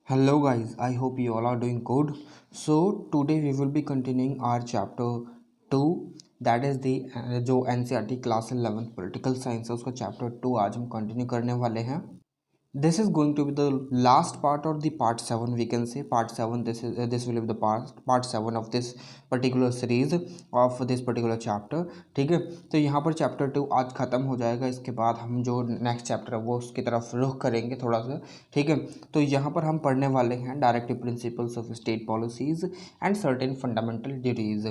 Hello guys, I hope you all are doing good. So today we will be continuing our chapter 2, that is the जो NCERT class 11 political science है उसका chapter 2 आज हम continue करने वाले हैं. This is going to be the last part or the part 7, we can say part 7. This will be the part 7 of this particular series of this particular chapter. ठीक है, तो यहाँ पर चैप्टर 2 आज ख़त्म हो जाएगा. इसके बाद हम जो नेक्स्ट चैप्टर है वो उसकी तरफ रुख करेंगे थोड़ा सा. ठीक है, तो यहाँ पर हम पढ़ने वाले हैं directive principles of state policies and certain fundamental duties.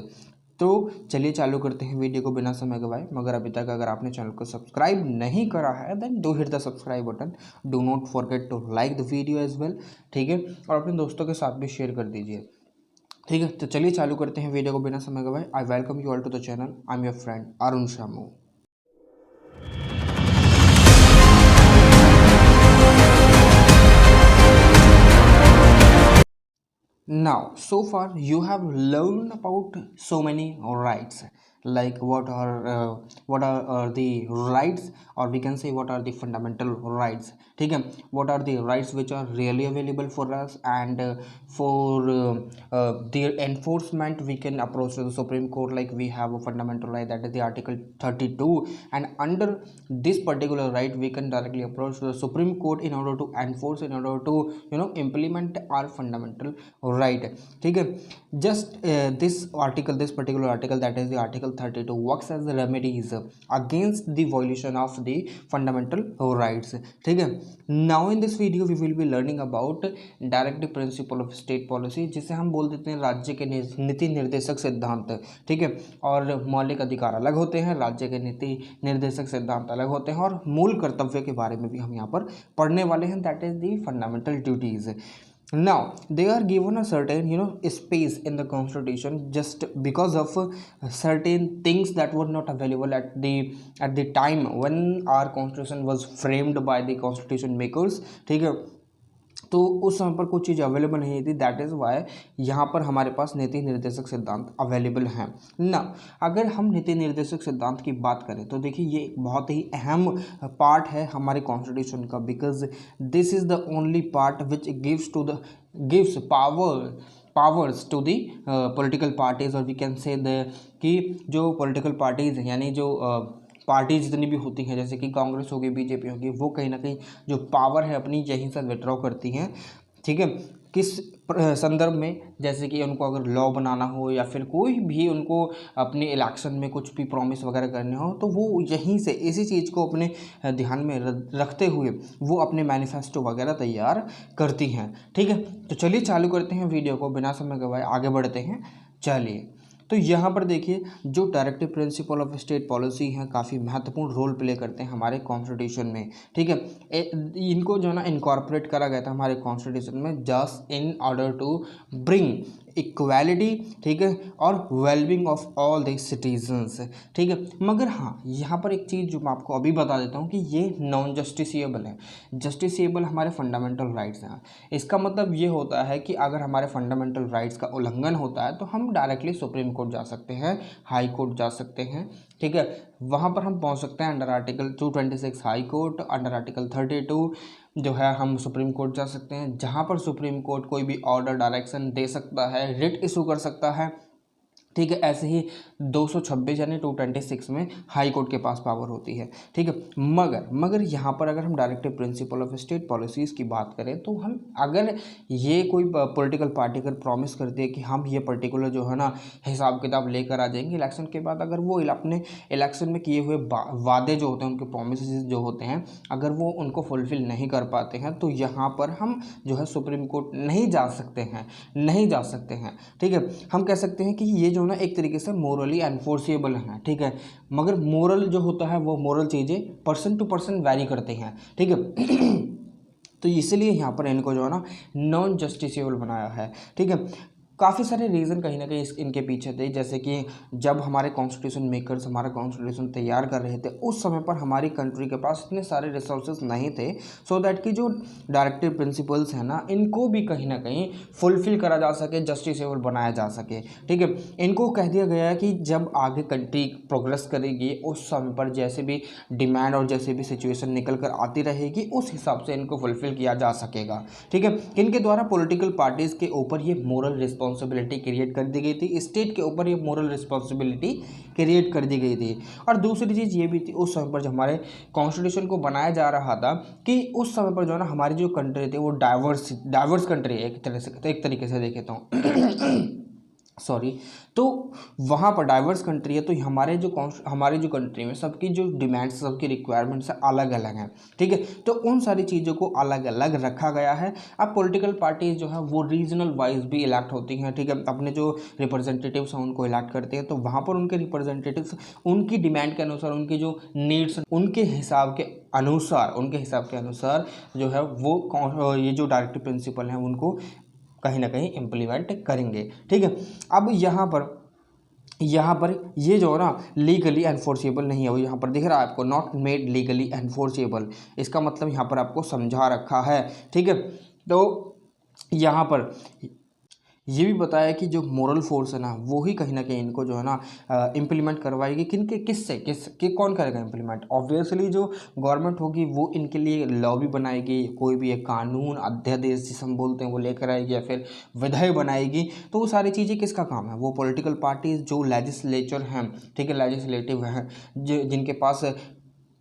तो चलिए चालू करते हैं वीडियो को बिना समय गवाए. मगर अभी तक अगर आपने चैनल को सब्सक्राइब नहीं करा है then do hit the subscribe button. Do not forget to like the video as well. ठीक है, और अपने दोस्तों के साथ भी शेयर कर दीजिए. ठीक है, तो चलिए चालू करते हैं वीडियो को बिना समय गवाए. I welcome you all to the channel. I am your friend Arun Shamu. Now, so far you have learned about so many rights, like what are the rights, or we can say what are the fundamental rights. ठीक है, what are the rights which are really available for us, and for their enforcement we can approach to the Supreme Court. Like we have a fundamental right, that is the Article 32, and under this particular right we can directly approach to the Supreme Court in order to enforce, in order to implement our fundamental right. ठीक है, just this particular article, that is the Article 32, works as the remedies against the violation of the fundamental rights. ठीक है, now in this video we will be learning about directive principle of state policy, जिसे हम बोल देते हैं राज्य के नीति निर्देशक सिद्धांत. ठीक है, और मौलिक अधिकार अलग होते हैं, राज्य के नीति निर्देशक सिद्धांत अलग होते हैं, और मूल कर्तव्य के बारे में भी हम यहाँ पर पढ़ने वाले हैं, that is the fundamental duties. Now they are given a certain space in the constitution just because of certain things that were not available at the time when our constitution was framed by the constitution makers. ठीक है, तो उस समय पर कुछ चीज़ available नहीं थी. That is why यहाँ पर हमारे पास नीति निर्देशक सिद्धांत अवेलेबल हैं ना. अगर हम नीति निर्देशक सिद्धांत की बात करें तो देखिए ये एक बहुत ही अहम पार्ट है हमारे कॉन्स्टिट्यूशन का, because this is the only part which gives powers to the political parties, और वी कैन से द कि जो पॉलिटिकल पार्टीज हैं, यानी जो पार्टी जितनी भी होती हैं, जैसे कि कांग्रेस होगी, बीजेपी होगी, वो कहीं ना कहीं जो पावर है अपनी यहीं से विड्रॉ करती हैं. ठीक है, किस संदर्भ में, जैसे कि उनको अगर लॉ बनाना हो या फिर कोई भी उनको अपने इलेक्शन में कुछ भी प्रॉमिस वगैरह करने हो, तो वो यहीं से इसी चीज़ को अपने ध्यान में रखते हुए वो अपने मैनिफेस्टो वगैरह तैयार करती हैं. ठीक है, तो चलिए चालू करते हैं वीडियो को बिना समय गवाए, आगे बढ़ते हैं. चलिए, तो यहाँ पर देखिए जो directive principle of state policy हैं काफ़ी महत्वपूर्ण रोल प्ले करते हैं हमारे कॉन्स्टिट्यूशन में. ठीक है, इनको जो है ना इनकॉर्पोरेट करा गया था हमारे कॉन्स्टिट्यूशन में just in order to bring equality, ठीक है, और wellbeing of all the citizens. ठीक है, मगर हाँ यहाँ पर एक चीज़ जो मैं आपको अभी बता देता हूँ कि ये नॉन जस्टिसिएबल है. जस्टिसिएबल हमारे फंडामेंटल राइट्स हैं. इसका मतलब ये होता है कि अगर हमारे फंडामेंटल राइट्स का उल्लंघन होता है तो हम डायरेक्टली सुप्रीम कोर्ट जा सकते हैं, हाई कोर्ट जा सकते हैं. ठीक है, वहाँ पर हम पहुँच सकते हैं under article 226 high court, under article 32 जो है हम सुप्रीम कोर्ट जा सकते हैं, जहाँ पर सुप्रीम कोर्ट कोई भी ऑर्डर डायरेक्शन दे सकता है, रिट इशू कर सकता है. ठीक है, ऐसे ही 226 यानी 226 में हाई कोर्ट के पास पावर होती है. ठीक है, मगर यहाँ पर अगर हम directive principle of state policies की बात करें तो हम अगर ये कोई पॉलिटिकल पार्टी अगर प्रॉमिस करती है कि हम ये पर्टिकुलर जो है ना हिसाब किताब लेकर आ जाएंगे इलेक्शन के बाद, अगर वो अपने इलेक्शन में किए हुए वादे जो होते हैं, उनके प्रोमिस जो होते हैं, अगर वो उनको फुलफिल नहीं कर पाते हैं तो यहाँ पर हम जो है सुप्रीम कोर्ट नहीं जा सकते हैं. ठीक है, हम कह सकते हैं कि ये जो ना एक तरीके से मोरली एनफोर्सेबल हैं. ठीक है, मगर मोरल जो होता है वो मोरल चीज़ें पर्सन टू पर्सन वैरी करते हैं. ठीक है, तो इसलिए यहाँ पर इनको जो है ना नॉन जस्टिसिएबल बनाया है. ठीक है, काफ़ी सारे रीज़न कहीं ना कहीं इनके पीछे थे, जैसे कि जब हमारे कॉन्स्टिट्यूशन मेकर्स हमारा कॉन्स्टिट्यूशन तैयार कर रहे थे उस समय पर हमारी कंट्री के पास इतने सारे रिसोर्सेज नहीं थे, सो दैट कि जो डायरेक्टिव प्रिंसिपल्स हैं ना इनको भी कहीं ना कहीं फुलफिल करा जा सके, जस्टिसेबल बनाया जा सके। ठीक है, इनको कह दिया गया है कि जब आगे कंट्री प्रोग्रेस करेगी उस समय पर जैसे भी डिमांड और जैसे भी सिचुएशन निकल कर आती रहेगी उस हिसाब से इनको फुलफिल किया जा सकेगा। ठीक है, इनके द्वारा पॉलिटिकल पार्टीज के ऊपर ये मोरल रिस्पॉन्सिबिलिटी क्रिएट कर दी गई थी, स्टेट के ऊपर ये मोरल रिस्पॉन्सिबिलिटी क्रिएट कर दी गई थी। और दूसरी चीज़ ये भी थी उस समय पर जब हमारे कॉन्स्टिट्यूशन को बनाया जा रहा था कि उस समय पर जो है ना हमारी जो कंट्री थी वो डाइवर्स कंट्री है एक तरह से, एक तरीके से देखे तो सॉरी, तो वहाँ पर डाइवर्स कंट्री है, तो हमारे जो कंट्री में सबकी जो डिमांड्स, सबकी रिक्वायरमेंट्स अलग अलग हैं। ठीक है, तो उन सारी चीज़ों को अलग अलग रखा गया है। अब पॉलिटिकल पार्टीज जो है वो रीजनल वाइज भी इलेक्ट होती हैं। ठीक है, अपने जो रिप्रेजेंटेटिव्स हैं उनको इलेक्ट करते हैं, तो वहाँ पर उनके रिप्रेजेंटेटिव्स उनकी डिमांड के अनुसार, उनकी जो नीड्स, उनके हिसाब के अनुसार जो है वो ये जो डायरेक्टिव प्रिंसिपल हैं उनको कहीं ना कहीं इम्प्लीमेंट करेंगे। ठीक है, अब यहाँ पर ये जो है ना लीगली एनफोर्सेबल नहीं है, वो यहाँ पर दिख रहा है आपको, नॉट मेड लीगली एनफोर्सेबल, इसका मतलब यहाँ पर आपको समझा रखा है। ठीक है, तो यहाँ पर ये भी बताया कि जो मोरल फोर्स है ना वो ही कहीं ना कहीं इनको जो है ना इम्प्लीमेंट करवाएगी। कौन करेगा इम्प्लीमेंट? ऑब्वियसली जो गवर्नमेंट होगी वो इनके लिए लॉ भी बनाएगी, कोई भी एक कानून अध्यादेश जिसे हम बोलते हैं वो लेकर आएगी या फिर विधेयक बनाएगी। तो वो सारी चीज़ें किसका काम है? वो पॉलिटिकल पार्टीज जो लेजिस्लेचर हैं, ठीक है, लेजिस्लेटिव हैं, जिनके पास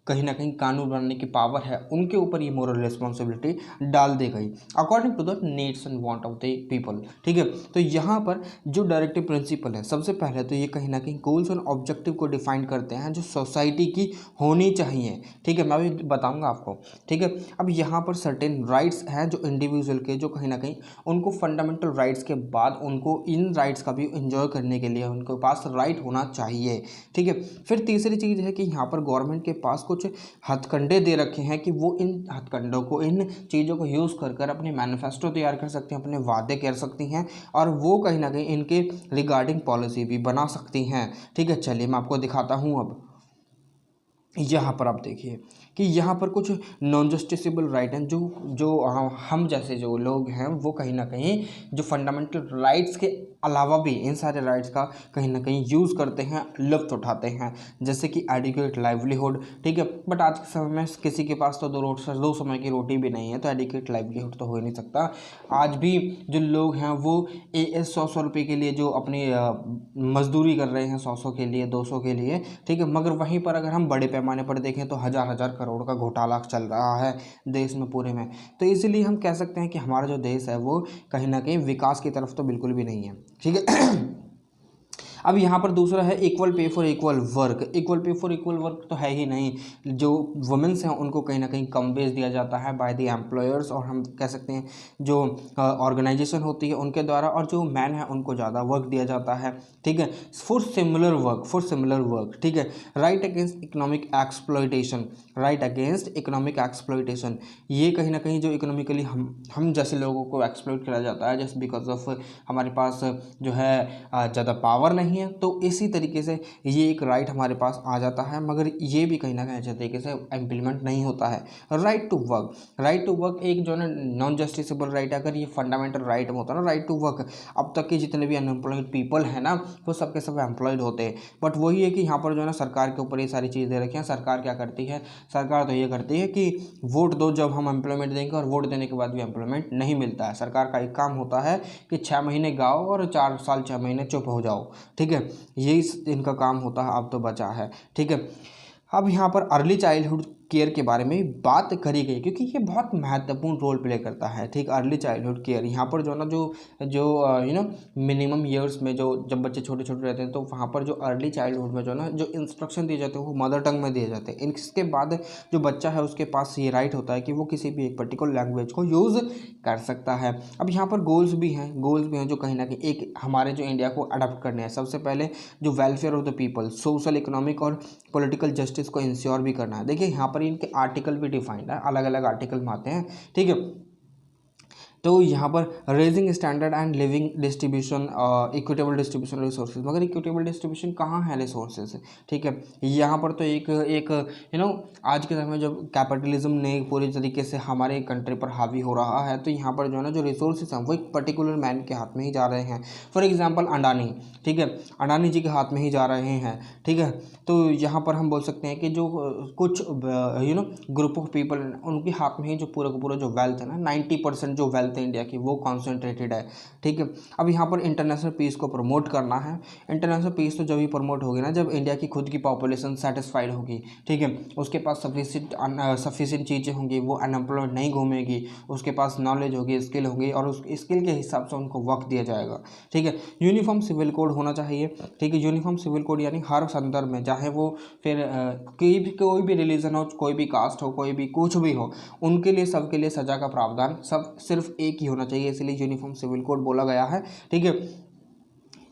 कहीं ना कहीं कानून बनाने की पावर है, उनके ऊपर ये मोरल रिस्पॉन्सिबिलिटी डाल दी गई according to the needs and want of the people. ठीक है, तो यहाँ पर जो डायरेक्टिव प्रिंसिपल है, सबसे पहले तो ये कहीं ना कहीं गोल्स और ऑब्जेक्टिव को डिफाइन करते हैं जो सोसाइटी की होनी चाहिए। ठीक है, मैं भी बताऊँगा आपको। ठीक है, अब यहाँ पर सर्टेन राइट्स हैं जो इंडिविजुअल के, जो कहीं ना कहीं उनको फंडामेंटल राइट्स के बाद उनको इन राइट्स का भी इंजॉय करने के लिए उनके पास राइट होना चाहिए। ठीक है, फिर तीसरी चीज़ है कि यहाँ पर गवर्नमेंट के पास कुछ हथकंडे दे रखे हैं कि वो इन हथकंडों को, इन चीज़ों को यूज़ कर अपने मैनिफेस्टो तैयार कर सकते हैं, अपने वादे कर सकती हैं और वो कहीं ना कहीं इनके रिगार्डिंग पॉलिसी भी बना सकती हैं। ठीक है, चलिए मैं आपको दिखाता हूँ। अब यहाँ पर आप देखिए कि यहाँ पर कुछ नॉन जस्टिसेबल राइट हैं जो जो हम जैसे जो लोग हैं वो कहीं ना कहीं जो फंडामेंटल राइट्स के अलावा भी इन सारे राइट्स का कहीं ना कहीं यूज़ करते हैं, लुत्फ़ उठाते हैं, जैसे कि एडिक्वेट लाइवलीहुड। ठीक है, बट आज के समय में किसी के पास तो दो समय की रोटी भी नहीं है, तो एडिक्वेट लाइवलीहुड तो हो ही नहीं सकता। आज भी जो लोग हैं वो 100 रुपये के लिए जो अपनी मजदूरी कर रहे हैं, 100 के लिए, 200 के लिए। ठीक है, मगर वहीं पर अगर हम बड़े पैमाने पर देखें तो हज़ार करोड़ का घोटाला चल रहा है देश में पूरे में। तो इसीलिए हम कह सकते हैं कि हमारा जो देश है वो कहीं ना कहीं विकास की तरफ तो बिल्कुल भी नहीं है। ठीक है अब यहाँ पर दूसरा है equal pay for equal work. Equal pay for equal work तो है ही नहीं, जो वुमेन्स हैं उनको कहीं ना कहीं कम वेज दिया जाता है बाय द एम्प्लॉयर्स, और हम कह सकते हैं जो ऑर्गेनाइजेशन होती है उनके द्वारा, और जो मैन है उनको ज़्यादा वर्क दिया जाता है। ठीक है, फॉर सिमिलर वर्क। ठीक है, right against economic exploitation, right against economic exploitation, ये कहीं ना कहीं जो इकोनॉमिकली हम जैसे लोगों को एक्सप्लॉयट किया जाता है जस्ट बिकॉज ऑफ हमारे पास जो है ज़्यादा पावर नहीं है, तो इसी तरीके से ये एक राइट हमारे पास आ जाता है, मगर ये भी कहीं ना कहीं अच्छे तरीके से इम्प्लीमेंट नहीं होता है। राइट टू वर्क एक जो है नॉन जस्टिसेबल राइट है। अगर ये फंडामेंटल राइट होता है ना, राइट टू वर्क, अब तक के जितने भी अनएम्प्लॉयड पीपल हैं ना वो सबके सब एम्प्लॉयड होते हैं, बट वही है कि यहाँ पर जो है ना सरकार के ऊपर ये सारी चीज़ दे रखी हैं। सरकार क्या करती है? सरकार तो ये करती है कि वोट दो जब हम एम्प्लॉयमेंट देंगे, और वोट देने के बाद भी एम्प्लॉयमेंट नहीं मिलता है। सरकार का एक काम होता है कि 6 महीने गाओ और 4 साल 6 महीने चुप हो जाओ। ठीक है, यही इनका काम होता है। अब तो बचा है। ठीक है, अब यहाँ पर अर्ली चाइल्डहुड केयर के बारे में बात करी गई क्योंकि ये बहुत महत्वपूर्ण रोल प्ले करता है। ठीक, अर्ली चाइल्डहुड केयर यहाँ पर जो है ना जो मिनिमम ईयर्स में जो जब बच्चे छोटे छोटे रहते हैं तो वहाँ पर जो अर्ली चाइल्डहुड में जो है ना जो इंस्ट्रक्शन दिए जाते हैं वो मदर टंग में दिए जाते हैं। इसके बाद जो बच्चा है उसके पास ये राइट होता है कि वो किसी भी एक पर्टिकुलर लैंग्वेज को यूज़ कर सकता है। अब यहाँ पर गोल्स भी हैं जो कहीं ना कहीं एक हमारे जो इंडिया को अडॉप्ट करने हैं। सबसे पहले जो welfare of the people, social, economic और पॉलिटिकल जस्टिस को इंश्योर भी करना है। देखिए यहाँ पर इनके आर्टिकल भी डिफाइंड है, अलग अलग आर्टिकल में आते हैं। ठीक है, तो यहाँ पर raising standard and living distribution, equitable distribution resources. मगर इक्विटेबल डिस्ट्रीब्यूशन कहाँ है रिसोर्सेज, ठीक है। यहाँ पर तो एक एक आज के समय में जब कैपिटलिज्म ने पूरी तरीके से हमारे कंट्री पर हावी हो रहा है, तो यहाँ पर जो है ना जो रिसोर्सेज हैं वो एक पर्टिकुलर मैन के हाथ में ही जा रहे हैं। फॉर एग्जाम्पल अडानी, ठीक है, अडानी जी के हाथ में ही जा रहे हैं, ठीक है। तो यहाँ पर हम बोल सकते हैं कि जो कुछ ग्रुप ऑफ पीपल उनके हाथ में ही जो पूरा का पूरा जो वेल्थ है ना, 90% जो वेल्थ है इंडिया की वो कॉन्सेंट्रेटेड है, ठीक है। अब यहाँ पर इंटरनेशनल पीस को प्रमोट करना है। इंटरनेशनल पीस तो जब भी प्रमोट होगी ना जब इंडिया की खुद की पॉपुलेशन सेटिस्फाइड होगी, ठीक है, उसके पास सफिशिएंट चीज़ें होंगी, वो अनएम्प्लॉयड नहीं घूमेगी, उसके पास नॉलेज होगी, स्किल होगी, और उस स्किल के हिसाब से उनको वक्त दिया जाएगा, ठीक है। यूनिफॉर्म सिविल कोड होना चाहिए, ठीक है। यूनिफॉर्म सिविल कोड यानी हर संदर्भ में, चाहे वो फिर कोई भी रिलीजन हो, कोई भी कास्ट हो, कोई भी कुछ भी हो, उनके लिए सबके लिए सजा का प्रावधान सब सिर्फ एक ही होना चाहिए, इसलिए यूनिफॉर्म सिविल कोड बोला गया है, ठीक है।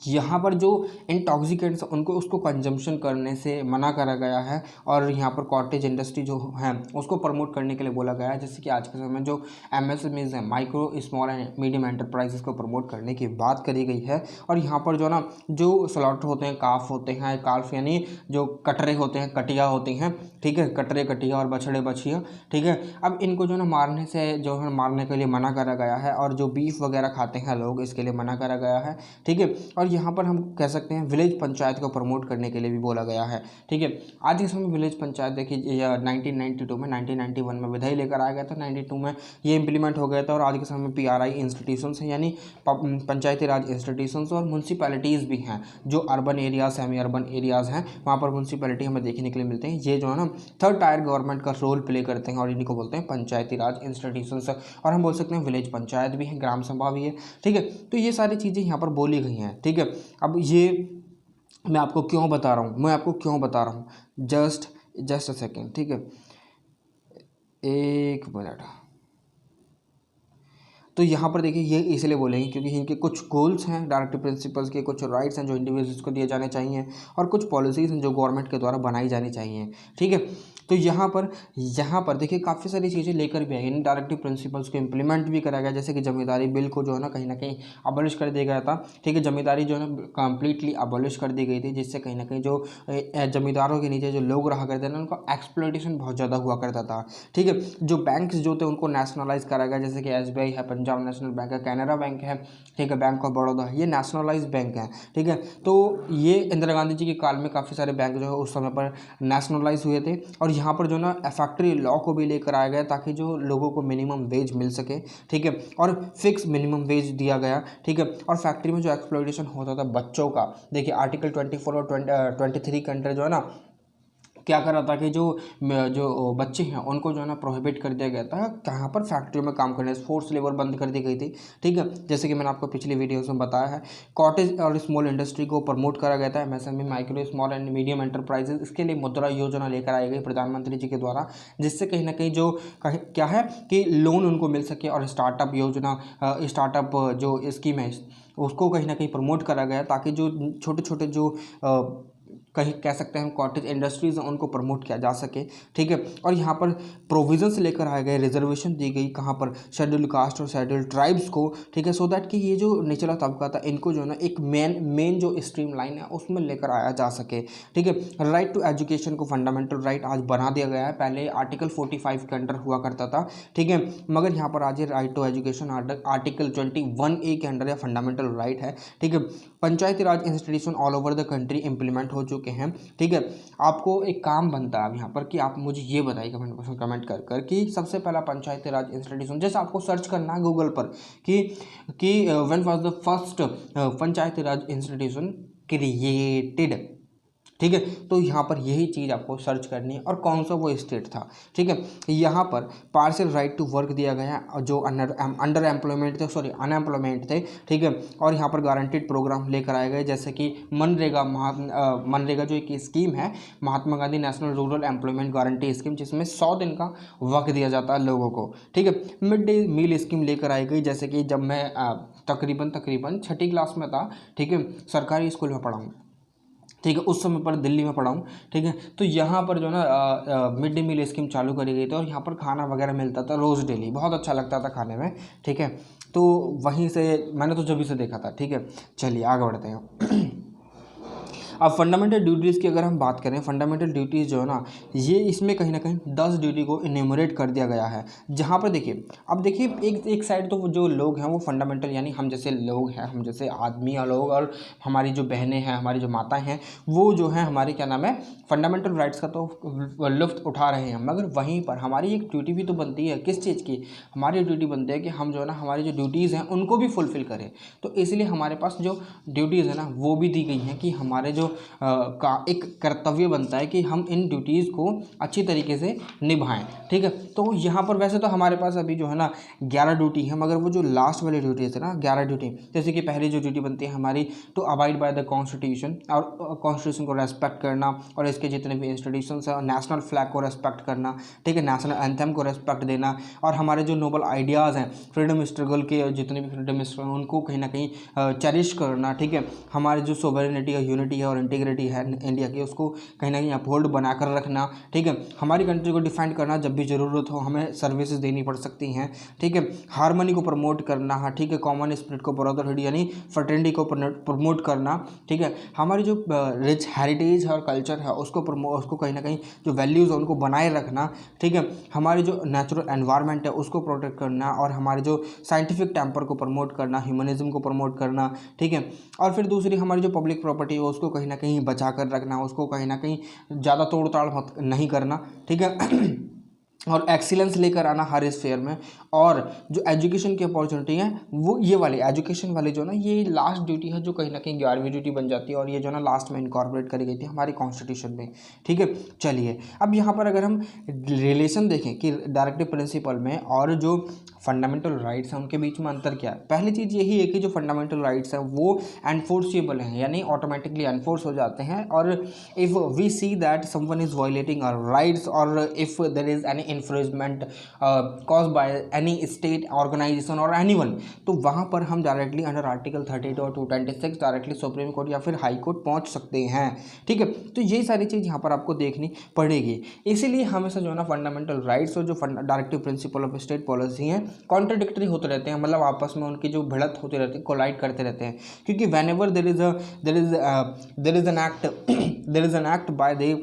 यहाँ पर जो इंटॉक्सिकेंट्स उनको उसको कंजम्पशन करने से मना करा गया है, और यहाँ पर कॉटेज इंडस्ट्री जो है उसको प्रमोट करने के लिए बोला गया है। जैसे कि आज के समय में जो MSMEs हैं, micro small and medium enterprises को प्रमोट करने की बात करी गई है। और यहाँ पर जो ना जो स्लॉटर होते हैं, काफ होते हैं, काल्फ यानी जो कटरे होते हैं, कटिया होती हैं, ठीक है, कटरे कटिया और बछड़े बछिया, ठीक है। अब इनको जो ना मारने से जो है मारने के लिए मना करा गया है, और जो बीफ वगैरह खाते हैं लोग इसके लिए मना करा गया है, ठीक है। और यहाँ पर हम कह सकते हैं विलेज पंचायत को प्रमोट करने के लिए भी बोला गया है, ठीक है। आज के समय विलेज पंचायत देखिए 1992 में 1991 में विधेयक लेकर आया गया था, 92 में ये इंप्लीमेंट हो गया था। और आज के समय में PRI इंस्टीट्यूशंस हैं, यानी पंचायती राज इंस्टीट्यूशंस, और म्यूनसिपैलिटीज़ भी हैं जो urban areas, semi urban areas हैं, वहाँ पर म्यूनसिपैलिटी हमें देखने के लिए मिलते हैं। ये जो है ना थर्ड टायर गवर्नमेंट का रोल प्ले करते हैं, और इन्हीं को बोलते हैं पंचायती राज इंस्टीट्यूशंस। और हम बोल सकते हैं विलेज पंचायत भी है, ग्राम सभा भी है, ठीक है। तो ये सारी चीज़ें यहाँ पर बोली गई हैं, ठीक है। अब ये मैं आपको क्यों बता रहा हूँ, जस्ट अ सेकेंड, ठीक है, एक मिनट। तो यहाँ पर देखिए ये इसलिए बोलेंगे क्योंकि इनके कुछ गोल्स हैं, डायरेक्टिव प्रिंसिपल्स के कुछ राइट्स हैं जो इंडिविजुअल्स को दिए जाने चाहिए, और कुछ पॉलिसीज़ हैं जो गवर्नमेंट के द्वारा बनाई जानी चाहिए, ठीक है। तो यहाँ पर देखिए काफ़ी सारी चीज़ें लेकर भी आई, इन डायरेक्टिव प्रिंसिपल्स को इम्प्लीमेंट भी करा गया। जैसे कि जमींदारी बिल को जो है ना कहीं अबॉलिश कर दिया गया था, ठीक है। जमींदारी जो है ना कम्प्लीटली अबॉलिश कर दी गई थी, जिससे कहीं ना कहीं जो जमींदारों के नीचे जो लोग रहा करते थे ना उनका एक्सप्लॉयटेशन बहुत ज़्यादा हुआ करता था, ठीक है। जो बैंक्स जो थे उनको नेशनलाइज करा गया, जैसे कि SBI है, पंजाब नेशनल बैंक है, कैनरा बैंक है, ठीक है, बैंक ऑफ बड़ौदा है, ये नेशनलाइज बैंक है, ठीक है। तो ये इंदिरा गांधी जी के काल में काफ़ी सारे बैंक जो है उस समय पर नेशनलाइज हुए थे। और यहाँ पर जो ना फैक्ट्री लॉ को भी लेकर आया गया ताकि जो लोगों को मिनिमम वेज मिल सके, ठीक है, और फिक्स मिनिमम वेज दिया गया, ठीक है। और फैक्ट्री में जो एक्सप्लॉयटेशन होता था बच्चों का, देखिए आर्टिकल 24 और 23 के अंडर जो है ना क्या कर रहा था कि जो बच्चे हैं उनको जो है ना प्रोहिबिट कर दिया गया था कहाँ पर फैक्ट्रियों में काम करने, फोर्स लेबर बंद कर दी गई थी, ठीक है। जैसे कि मैंने आपको पिछली वीडियोस में बताया है, कॉटेज और स्मॉल इंडस्ट्री को प्रमोट करा गया था, MSME micro small and medium enterprises. इसके लिए मुद्रा योजना लेकर आई गई प्रधानमंत्री जी के द्वारा, जिससे कहीं ना कहीं जो क्या है कि लोन उनको मिल सके, और स्टार्टअप योजना, स्टार्टअप जो स्कीम है उसको कहीं ना कहीं प्रमोट करा गया ताकि जो छोटे छोटे जो कहीं कह सकते हैं हम कॉटेज इंडस्ट्रीज हैं उनको प्रमोट किया जा सके, ठीक है। और यहाँ पर प्रोविजंस लेकर आए गए, रिजर्वेशन दी गई कहाँ पर, शेड्यूल कास्ट और शेड्यूल ट्राइब्स को, ठीक है, सो दैट कि ये जो निचला तबका था इनको जो है ना एक मेन जो स्ट्रीम लाइन है उसमें लेकर आया जा सके, ठीक है। राइट टू एजुकेशन को फंडामेंटल राइट आज बना दिया गया है, पहले आर्टिकल 45 के अंडर हुआ करता था, ठीक है, मगर यहाँ पर आज ये right to education article 21A के अंडर या फंडामेंटल राइट है, ठीक है। Panchayati raj institution all over the country implement हो चुके हैं, ठीक है। आपको एक काम बनता है अब यहाँ पर कि आप मुझे ये बताइए कमेंट कर कि सबसे पहला पंचायती राज इंस्टीट्यूशन, जैसे आपको सर्च करना है गूगल पर कि when was the first Panchayati raj institution created, ठीक है। तो यहाँ पर यही चीज़ आपको सर्च करनी है, और कौन सा वो स्टेट था, ठीक है। यहाँ पर पार्शियल राइट टू वर्क दिया गया है, जो अंडर एम्प्लॉयमेंट थे, सॉरी अनएम्प्लॉयमेंट थे, ठीक है। और यहाँ पर गारंटीड प्रोग्राम लेकर आए गए, जैसे कि मनरेगा जो एक स्कीम है, Mahatma Gandhi national rural employment guarantee scheme, जिसमें 100 दिन का वर्क दिया जाता है लोगों को, ठीक है। मिड डे मील स्कीम लेकर आई गई, जैसे कि जब मैं तकरीबन 6ठी क्लास में था, ठीक है, सरकारी स्कूल में पढ़ा हूँ, ठीक है, उस समय पर दिल्ली में पढ़ा हूँ। ठीक है, तो यहाँ पर जो है ना मिड डे मील स्कीम चालू करी गई थी और यहाँ पर खाना वगैरह मिलता था रोज़ डेली, बहुत अच्छा लगता था खाने में। ठीक है, तो वहीं से मैंने तो जब से देखा था। ठीक है, चलिए आगे बढ़ते हैं। अब फंडामेंटल ड्यूटीज़ की अगर हम बात करें, फंडामेंटल ड्यूटीज़ जो है ना, ये इसमें कहीं ना कहीं 10 ड्यूटी को इन्यूमरेट कर दिया गया है। जहाँ पर देखिए, अब देखिए एक साइड तो वो जो लोग हैं वो फंडामेंटल, यानी हम जैसे लोग हैं, हम जैसे आदमी या लोग, और हमारी जो बहनें हैं, हमारी जो माताएं हैं, वो जो है हमारे क्या नाम है फंडामेंटल राइट्स का तो लुफ्त उठा रहे हैं। मगर वहीं पर हमारी एक ड्यूटी भी तो बनती है, किस चीज़ की? हमारी ड्यूटी बनती है कि हम जो है ना हमारी जो ड्यूटीज़ हैं उनको भी फुलफ़िल करें। तो इसलिए हमारे पास जो ड्यूटीज़ है ना वो भी दी गई हैं कि हमारे जो का एक कर्तव्य बनता है कि हम इन ड्यूटीज़ को अच्छी तरीके से निभाएं। ठीक है, तो यहाँ पर वैसे तो हमारे पास अभी जो है ना 11 ड्यूटी है, मगर वो जो लास्ट वाली ड्यूटी है ना 11 ड्यूटी, जैसे कि पहली जो ड्यूटी बनती है हमारी to abide by the constitution, और कॉन्स्टिट्यूशन को रेस्पेक्ट करना, और इसके जितने भी इंस्टीट्यूशंस हैं, नेशनल फ्लैग को रेस्पेक्ट करना। ठीक है, नेशनल एंथम को रेस्पेक्ट देना, और हमारे जो नोबल आइडियाज़ हैं फ्रीडम स्ट्रगल के, जितने भी फ्रीडम स्ट्रगल उनको कहीं ना कहीं चेरिश करना। ठीक है, हमारे जो सोवरेनिटी है, यूनिटी है और इंटीग्रिटी है इंडिया की, उसको कहीं ना कहीं अपहोल्ड बनाकर रखना। ठीक है, हमारी कंट्री को डिफेंड करना, जब भी ज़रूरत हो हमें सर्विसेज देनी पड़ सकती हैं। ठीक है, हार्मनी को प्रमोट करना। हाँ, ठीक है, कॉमन स्पिरिट को, ब्रदरहुड यानी फ्रेटर्निटी को प्रमोट करना। ठीक है, हमारी जो रिच हेरिटेज और कल्चर है उसको कहीं ना कहीं जो वैल्यूज़ है उनको बनाए रखना। ठीक है, हमारी जो नेचुरल एनवायरनमेंट है उसको प्रोटेक्ट करना, और हमारे जो साइंटिफिक टेम्पर को प्रमोट करना, ह्यूमनिज्म को प्रमोट करना। ठीक है, और फिर दूसरी हमारी जो पब्लिक प्रॉपर्टी है उसको कहीं ना कहीं बचा कर रखना, उसको कहीं ना कहीं ज़्यादा तोड़ ताड़ मत नहीं करना। ठीक है, और एक्सीलेंस लेकर आना हर स्फेयर में। और जो एजुकेशन की अपॉर्चुनिटी है वो ये वाली एजुकेशन वाली जो ना ये लास्ट ड्यूटी है, जो कहीं ना कहीं 11वीं ड्यूटी बन जाती है, और ये जो ना लास्ट में इनकॉर्पोरेट करी गई थी हमारे कॉन्स्टिट्यूशन में। ठीक है, चलिए अब यहाँ पर अगर हम रिलेशन देखें कि डायरेक्टिव प्रिंसिपल में और जो फंडामेंटल राइट्स हैं उनके बीच में अंतर क्या है। पहली चीज़ यही है कि जो फंडामेंटल राइट्स हैं वो एनफोर्सेबल हैं, यानी ऑटोमेटिकली एनफोर्स हो जाते हैं। और if we see that someone is violating our rights, और if there is any infringement cause by any state organisation और एनीवन, तो वहाँ पर हम डायरेक्टली अंडर आर्टिकल 32 और 226 डायरेक्टली सुप्रीम कोर्ट या फिर हाई कोर्ट पहुँच सकते हैं। ठीक है, तो ये सारी चीज़ यहाँ पर आपको देखनी पड़ेगी। इसीलिए हमेशा जो है ना फंडामेंटल राइट्स और जो directive principle of state policy हैं कॉन्ट्रडिक्टरी होते रहते हैं, मतलब आपस में उनकी जो भिड़त होती रहती है, कोलाइड करते रहते हैं। क्योंकि when ever there is an act there is an act by the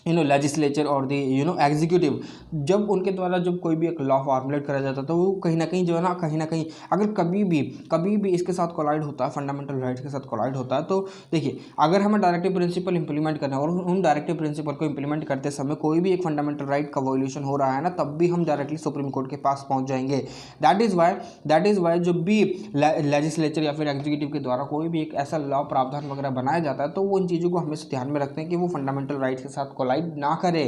legislature और दी एग्जीक्यूटिव, जब उनके द्वारा जब कोई भी एक लॉ फॉर्मुलेट करा जाता है तो वो कहीं ना कहीं जो है ना कहीं ना कहीं अगर कभी भी इसके साथ कोलाइड होता है, फंडामेंटल राइट्स के साथ कोलाइड होता है, तो देखिए अगर हमें डायरेक्टिव प्रिंसिपल इंप्लीमेंट करना है और उन डायरेक्टिव प्रिंसिपल को इंप्लीमेंट करते समय कोई भी एक फंडामेंटल राइट का वॉल्यूशन हो रहा है ना, तब भी हम डायरेक्टली सुप्रीम कोर्ट के पास पहुंच जाएंगे। दैट इज़ वाई जब भी लेजिस्लेचर या फिर एग्जीक्यूटिव के द्वारा कोई भी एक ऐसा लॉ प्रावधान वगैरह बनाया जाता है तो वो इन चीज़ों को हमेशा ध्यान में रखते हैं कि वो फंडामेंटल राइट्स के साथ ना करे।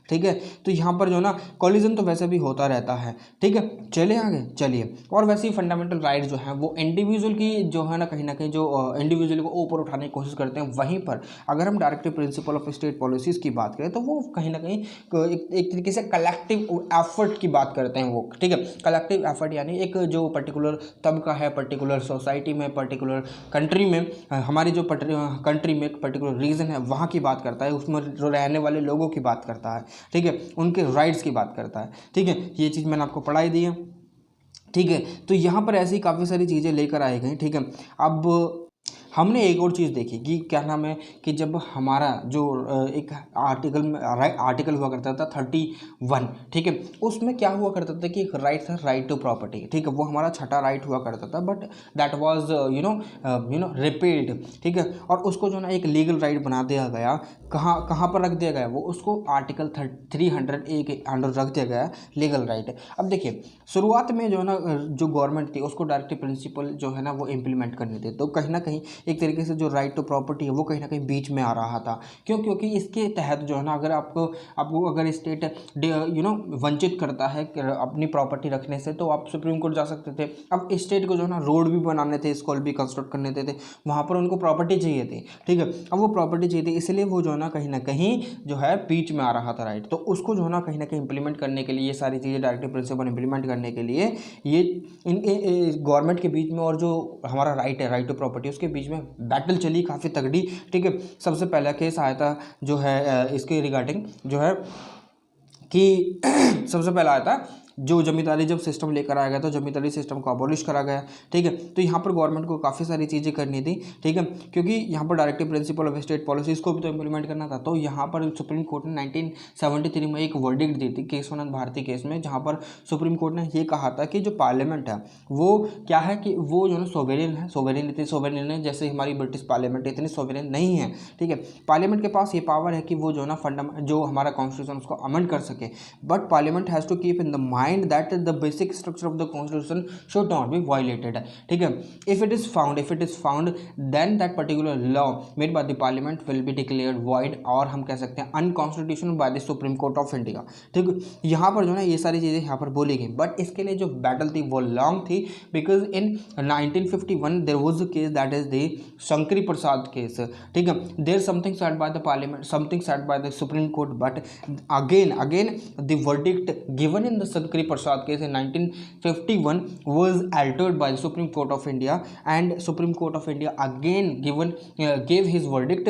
ठीक है, तो यहाँ पर जो ना कॉलिजन तो वैसे भी होता रहता है। ठीक है, चले आगे चलिए। और वैसे ही फंडामेंटल राइट्स जो हैं वो इंडिविजुअल की जो है ना कहीं जो इंडिविजुअल को ऊपर उठाने की कोशिश करते हैं, वहीं पर अगर हम directive principle of state policies की बात करें तो वो कहीं ना कहीं एक तरीके से कलेक्टिव एफर्ट की बात करते हैं वो। ठीक है, कलेक्टिव एफर्ट यानी एक जो पर्टिकुलर तबका है, पर्टिकुलर सोसाइटी में, पर्टिकुलर कंट्री में, हमारी जो कंट्री में एक पर्टिकुलर रीजन है वहाँ की बात करता है, उसमें जो रहने वाले लोगों की बात करता है। ठीक है, उनके राइट्स की बात करता है। ठीक है, ये चीज़ मैंने आपको पढ़ाई दी है। ठीक है, तो यहाँ पर ऐसी काफ़ी सारी चीज़ें लेकर आए गई। ठीक है, अब हमने एक और चीज़ देखी कि क्या नाम है कि जब हमारा जो एक आर्टिकल हुआ करता था 31, ठीक है, उसमें क्या हुआ करता था कि एक राइट था, राइट टू प्रॉपर्टी। ठीक है, वो हमारा छठा राइट हुआ करता था, बट दैट वाज रिपील्ड। ठीक है, और उसको जो ना एक लीगल राइट बना दिया गया। कहाँ पर रख दिया गया, वो उसको आर्टिकल 300A के अंडर रख दिया गया लीगल राइट। अब देखिए शुरुआत में जो है ना जो गवर्नमेंट थी उसको डायरेक्टिव प्रिंसिपल जो है ना वो इम्प्लीमेंट करने थे, तो कहीं ना कहीं एक तरीके से जो राइट टू प्रॉपर्टी है वो कहीं ना कहीं बीच में आ रहा था। क्योंकि इसके तहत जो है ना अगर आपको अगर स्टेट वंचित करता है अपनी प्रॉपर्टी रखने से, तो आप सुप्रीम कोर्ट जा सकते थे। अब स्टेट को जो है ना रोड भी बनाने थे, स्कूल भी कंस्ट्रक्ट करने थे, वहाँ पर उनको प्रॉपर्टी चाहिए थी। ठीक है, अब वो प्रॉपर्टी चाहिए थी, इसलिए वो जो है ना कहीं जो है बीच में आ रहा था राइट। तो उसको जो है ना कहीं इम्प्लीमेंट करने के लिए ये सारी चीज़ें डायरेक्टिव प्रिंसिपल इम्प्लीमेंट करने के लिए ये गवर्नमेंट के बीच में और जो हमारा राइट है, राइट टू प्रॉपर्टी, उसके बीच में बैटल चली काफ़ी तगड़ी, ठीक है। सबसे पहला केस आया था जो है इसके रिगार्डिंग जो है कि सबसे पहला आया था जो जमींदारी जब सिस्टम लेकर आया गया तो जमींदारी सिस्टम को अबॉलिश करा गया, ठीक है। तो यहाँ पर गवर्नमेंट को काफ़ी सारी चीज़ें करनी थी, ठीक है, क्योंकि यहाँ पर directive principle of state policies को भी तो इम्प्लीमेंट करना था। तो यहाँ पर सुप्रीम कोर्ट ने 1973 में एक वर्डिक्ट दी थी केशवानंद भारती केस में, जहाँ पर सुप्रीम कोर्ट ने ये कहा था कि जो पार्लियामेंट है वो क्या है कि वो जो है सोवेरियन है, सोवेरियन है, जैसे हमारी ब्रिटिश पार्लियामेंट इतनी सोवेरियन नहीं है, ठीक है। पार्लियामेंट के पास ये पावर है कि वो जो है ना जो हमारा कॉन्स्टिट्यूशन उसको अमेंड कर सके, but parliament has to keep in the mind that the basic structure of the constitution should not be violated, ठीक है। if it is found then that particular law made by the parliament will be declared void, और हम कह सकते हैं unconstitutional by the supreme court of india, ठीक है। यहाँ पर जो है ये सारी चीज़ें यहाँ पर बोली गई, बट इसके लिए जो बैटल थी वो लॉन्ग थी, because in 1951 there was a case that is the Shankari Prasad case, ठीक है। There something said by the parliament, something said by the supreme court, but again the verdict given in the Shankari Prasad case in 1951 was altered by the Supreme Court of India, and Supreme Court of India again gave his verdict,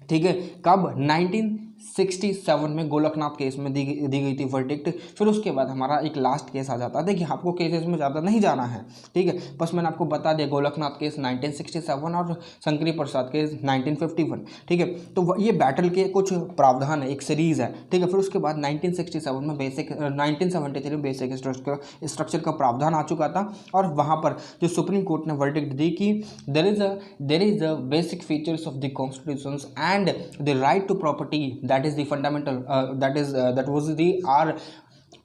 ठीक है, कब 1967 में Golaknath case में दी गई थी verdict. फिर उसके बाद हमारा एक लास्ट केस आ जाता है। देखिए आपको केसेस में ज़्यादा नहीं जाना है, ठीक है, बस मैंने आपको बता दिया गोलकनाथ केस 1967 और शंकरी प्रसाद केस 1951, ठीक है। तो ये बैटल के कुछ प्रावधान है, एक सीरीज़ है, ठीक है। फिर उसके बाद 1967 में 1973 में बेसिक स्ट्रक्चर का प्रावधान आ चुका था, और वहाँ पर जो सुप्रीम कोर्ट ने वर्डिक्ट दी कि there is a basic features of the constitution and the right to property, that is the fundamental that was the our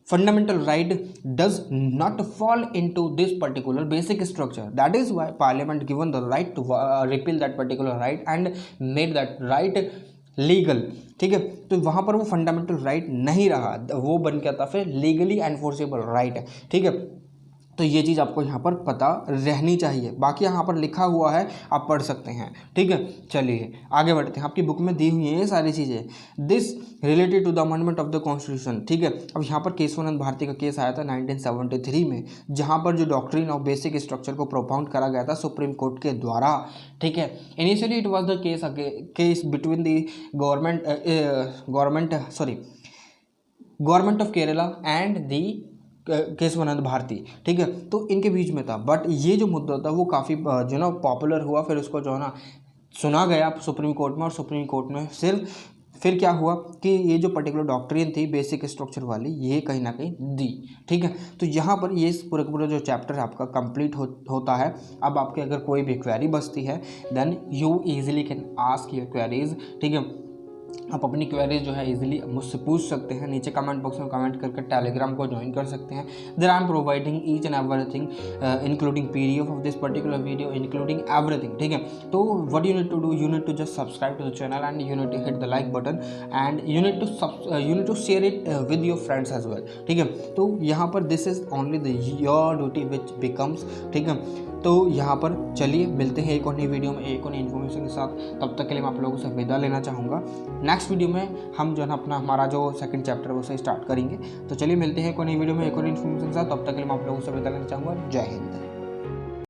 fundamental right does not fall into this particular basic structure. That is why parliament given the right to repeal that particular right and made that right legal, ठीक है। तो वहाँ पर वो fundamental right नहीं रहा, वो बन गया था फिर लीगली एनफोर्सेबल राइट, ठीक है। तो ये चीज़ आपको यहाँ पर पता रहनी चाहिए। बाकी यहाँ पर लिखा हुआ है, आप पढ़ सकते हैं, ठीक है। चलिए आगे बढ़ते हैं, आपकी बुक में दी हुई है ये सारी चीज़ें। This related to the amendment of the constitution, ठीक है। अब यहाँ पर केशवानंद भारती का केस आया था 1973 में, जहाँ पर जो डॉक्ट्रिन ऑफ बेसिक स्ट्रक्चर को प्रोपाउंड करा गया था सुप्रीम कोर्ट के द्वारा, ठीक है। Initially it was the case between the government of Kerala and the Kesavananda Bharati, ठीक है। तो इनके बीच में था, बट ये जो मुद्दा था वो काफ़ी जो ना पॉपुलर हुआ, फिर उसको जो है ना सुना गया सुप्रीम कोर्ट में, और सुप्रीम कोर्ट में फिर क्या हुआ कि ये जो पर्टिकुलर डॉक्ट्रिन थी बेसिक स्ट्रक्चर वाली, ये कहीं ना कहीं दी, ठीक है। तो यहाँ पर ये पूरा जो चैप्टर आपका कंप्लीट होता है। अब आपके अगर कोई भी क्वेरी बचती है then you easily can ask your queries, ठीक है। आप अपनी क्वेरीज जो है इजीली मुझसे पूछ सकते हैं, नीचे कमेंट बॉक्स में कमेंट करके टेलीग्राम को ज्वाइन कर सकते हैं। There I am providing each and everything including PDF of this particular video including everything, ठीक है। तो what you need to do, you need to just subscribe to the channel and you need to hit the like button and you need to share it with your friends as well, ठीक है। तो यहाँ पर this is only the your duty which becomes, ठीक है। तो यहाँ पर चलिए मिलते हैं एक और नई वीडियो में एक और नई इन्फॉर्मेशन के साथ। तब तक के लिए मैं आप लोगों से विदा लेना चाहूँगा। नेक्स्ट वीडियो में हम जो है ना हमारा जो सेकंड चैप्टर है उसे स्टार्ट करेंगे। तो चलिए मिलते हैं एक और नई वीडियो में एक और इन्फॉर्मेशन के साथ। तब तक के लिए मैं आप लोगों से विदा लेना चाहूँगा। जय हिंद।